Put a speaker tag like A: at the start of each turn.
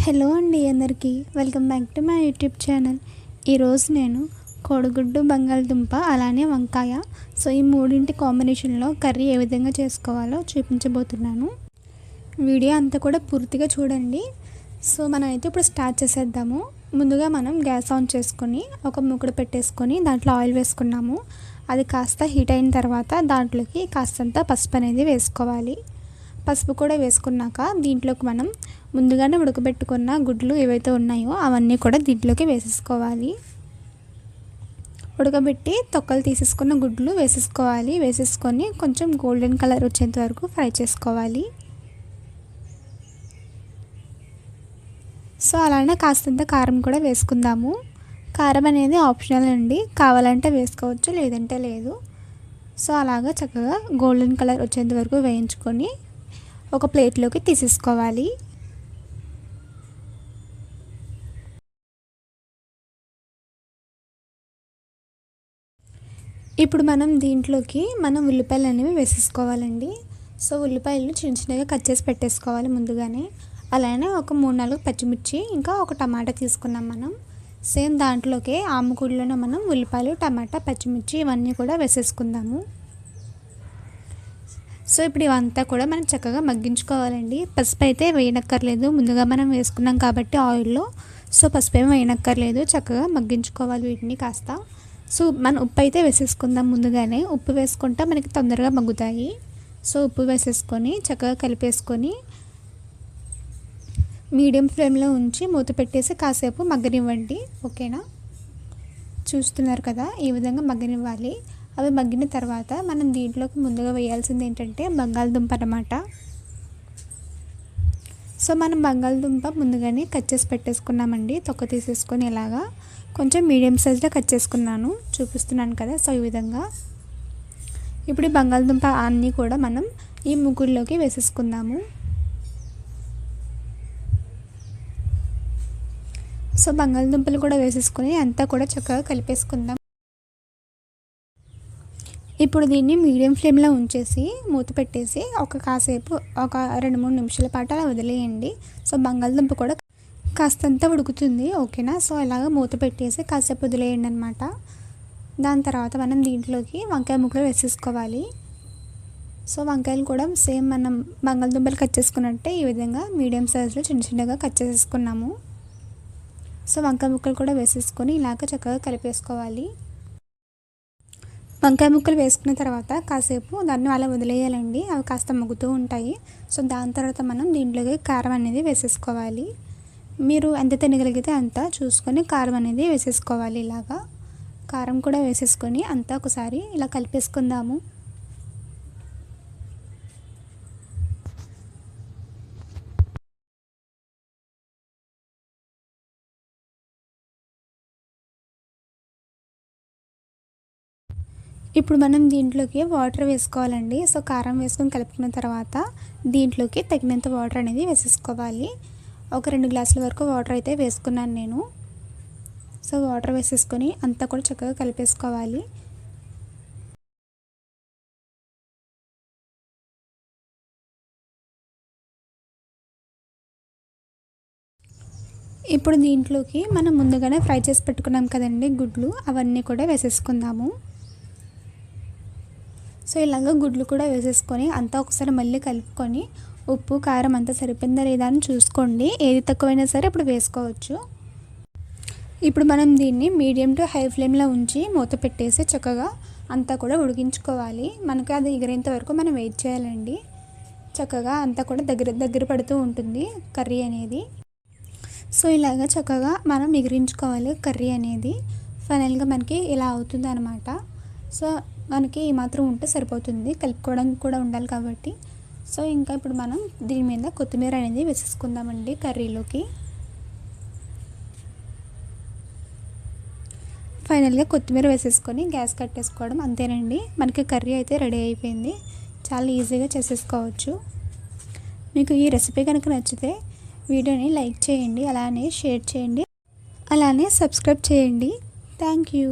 A: Hello అండి అందరికీ welcome back to my YouTube channel. ఈరోజు నేను కోడిగుడ్డు, బంగాళదుంప అలానే వంకాయ ఈ మూడింటి కాంబినేషన్లో కర్రీ ఏ విధంగా చేసుకోవాలో చూపించబోతున్నాను. వీడియో అంతా కూడా పూర్తిగా చూడండి. మనం అయితే ఇప్పుడు స్టార్ట్ చేసేద్దాము. ముందుగా మనం గ్యాస్ ఆన్ చేసుకొని ఒక మూకుడు పెట్టేసుకొని దాంట్లో ఆయిల్ వేసుకున్నాము. అది కాస్త హీట్ అయిన తర్వాత దాంట్లోకి కాస్తంత పసుపు అనేది వేసుకోవాలి. పసుపు కూడా వేసుకున్నాక దీంట్లోకి మనం ముందుగానే ఉడకబెట్టుకున్న గుడ్లు ఏవైతే ఉన్నాయో అవన్నీ కూడా దీంట్లోకి వేసేసుకోవాలి. ఉడకబెట్టి తొక్కలు తీసేసుకున్న గుడ్లు వేసేసుకోవాలి. వేసేసుకొని కొంచెం గోల్డెన్ కలర్ వచ్చేంత వరకు ఫ్రై చేసుకోవాలి. అలానే కాస్తంత కారం కూడా వేసుకుందాము. కారం అనేది ఆప్షనల్ అండి, కావాలంటే వేసుకోవచ్చు లేదంటే లేదు. అలాగా చక్కగా గోల్డెన్ కలర్ వచ్చేంత వరకు వేయించుకొని ఒక ప్లేట్లోకి తీసేసుకోవాలి. ఇప్పుడు మనం దీంట్లోకి ఉల్లిపాయలు అనేవి వేసేసుకోవాలండి. ఉల్లిపాయలు చిన్న చిన్నగా కట్ చేసి పెట్టేసుకోవాలి ముందుగానే. అలానే ఒక 3-4 పచ్చిమిర్చి ఇంకా ఒక టమాటా తీసుకున్నాం మనం. సేమ్ దాంట్లోకి ఆముకూడలోనే మనం ఉల్లిపాయలు, టమాటా, పచ్చిమిర్చి ఇవన్నీ కూడా వేసేసుకుందాము. ఇప్పుడు ఇవంతా కూడా మనం చక్కగా మగ్గించుకోవాలండి. పసుపు అయితే వేయనక్కర్లేదు, ముందుగా మనం వేసుకున్నాం కాబట్టి ఆయిల్లో. పసుపు ఏమి వేయనక్కర్లేదు, చక్కగా మగ్గించుకోవాలి వీటిని కాస్త. మనం ఉప్పు అయితే వేసేసుకుందాం ముందుగానే. ఉప్పు వేసుకుంటే మనకి తొందరగా మగ్గుతాయి. ఉప్పు వేసేసుకొని చక్కగా కలిపేసుకొని మీడియం ఫ్లేమ్లో ఉంచి మూత పెట్టేసి కాసేపు మగ్గనివ్వండి. ఓకేనా, చూస్తున్నారు కదా, ఈ విధంగా మగ్గనివ్వాలి. అవి మగ్గిన తర్వాత మనం దీంట్లోకి ముందుగా వేయాల్సింది ఏంటంటే బంగాళదుంప అన్నమాట. మనం బంగాళదుంప ముందుగానే కట్ చేసి పెట్టేసుకున్నామండి. తొక్క తీసేసుకొని ఇలాగా కొంచెం మీడియం సైజులో కట్ చేసుకున్నాను, చూపిస్తున్నాను కదా. ఈ విధంగా ఇప్పుడు ఈ బంగాళదుంప అన్నీ కూడా మనం ఈ ముగ్గురులోకి వేసేసుకుందాము. బంగాళదుంపలు కూడా వేసేసుకొని అంతా కూడా చక్కగా కలిపేసుకుందాం. ఇప్పుడు దీన్ని మీడియం ఫ్లేమ్లో ఉంచేసి మూత పెట్టేసి కాసేపు ఒక 2-3 నిమిషాల పాటు అలా వదిలేయండి. బంగాళదుంప కూడా కాస్తంత ఉడుకుతుంది. ఓకేనా, ఇలాగ మూత పెట్టేసి కాసేపు వదిలేయండి అనమాట. దాని తర్వాత మనం దీంట్లోకి వంకాయ ముక్కలు వేసేసుకోవాలి. వంకాయలు కూడా సేమ్ మనం బంగాళదుంపలు కట్ చేసుకున్నట్టే ఈ విధంగా మీడియం సైజులో చిన్న చిన్నగా కట్ చేసేసుకున్నాము. వంకాయ ముక్కలు కూడా వేసేసుకొని ఇలాగ చక్కగా కలిపేసుకోవాలి. వంకాయ ముక్కలు వేసుకున్న తర్వాత కాసేపు దాన్ని అలా వదిలేయాలండి, అవి కాస్త మగ్గుతూ ఉంటాయి. దాని తర్వాత మనం దీంట్లోకి కారం అనేది వేసేసుకోవాలి. మీరు ఎంత తినగలిగితే అంత చూసుకొని కారం అనేది వేసేసుకోవాలి. ఇలాగా కారం కూడా వేసేసుకొని అంతా ఒకసారి ఇలా కలిపేసుకుందాము. ఇప్పుడు మనం దీంట్లోకి వాటర్ వేసుకోవాలండి. కారం వేసుకొని కలుపుకున్న తర్వాత దీంట్లోకి తగినంత వాటర్ అనేది వేసేసుకోవాలి. ఒక 2 గ్లాసుల వరకు వాటర్ అయితే వేసుకున్నాను నేను. వాటర్ వేసేసుకొని అంతా కూడా చక్కగా కలిపేసుకోవాలి. ఇప్పుడు దీంట్లోకి మనం ముందుగానే ఫ్రై చేసి పెట్టుకున్నాం కదండి గుడ్లు, అవన్నీ కూడా వేసేసుకుందాము. ఇలాగ గుడ్లు కూడా వేసేసుకొని అంతా ఒకసారి మళ్ళీ కలుపుకొని ఉప్పు, కారం అంతా సరిపోయిందా లేదా అని చూసుకోండి. ఏది తక్కువైనా సరే ఇప్పుడు వేసుకోవచ్చు. ఇప్పుడు మనం దీన్ని మీడియం టు హై ఫ్లేమ్లో ఉంచి మూత పెట్టేసి చక్కగా అంతా కూడా ఉడికించుకోవాలి. మనకి అది ఎగిరేంత వరకు మనం వెయిట్ చేయాలండి. చక్కగా అంతా కూడా దగ్గర పడుతూ ఉంటుంది కర్రీ అనేది. ఇలాగ చక్కగా మనం ఎగిరించుకోవాలి కర్రీ అనేది. ఫైనల్గా మనకి ఇలా అవుతుంది అనమాట. మనకి ఈ మాత్రం ఉంటే సరిపోతుంది, కలుపుకోవడానికి కూడా ఉండాలి కాబట్టి. ఇంకా ఇప్పుడు మనం దీని మీద కొత్తిమీర అనేది వేసేసుకుందామండి కర్రీలోకి. ఫైనల్గా కొత్తిమీర వేసేసుకొని గ్యాస్ కట్టేసుకోవడం అంతేనండి. మనకి కర్రీ అయితే రెడీ అయిపోయింది. చాలా ఈజీగా చేసేసుకోవచ్చు. మీకు ఈ రెసిపీ కనుక నచ్చితే వీడియోని లైక్ చేయండి, అలానే షేర్ చేయండి, అలానే సబ్స్క్రైబ్ చేయండి. Thank you.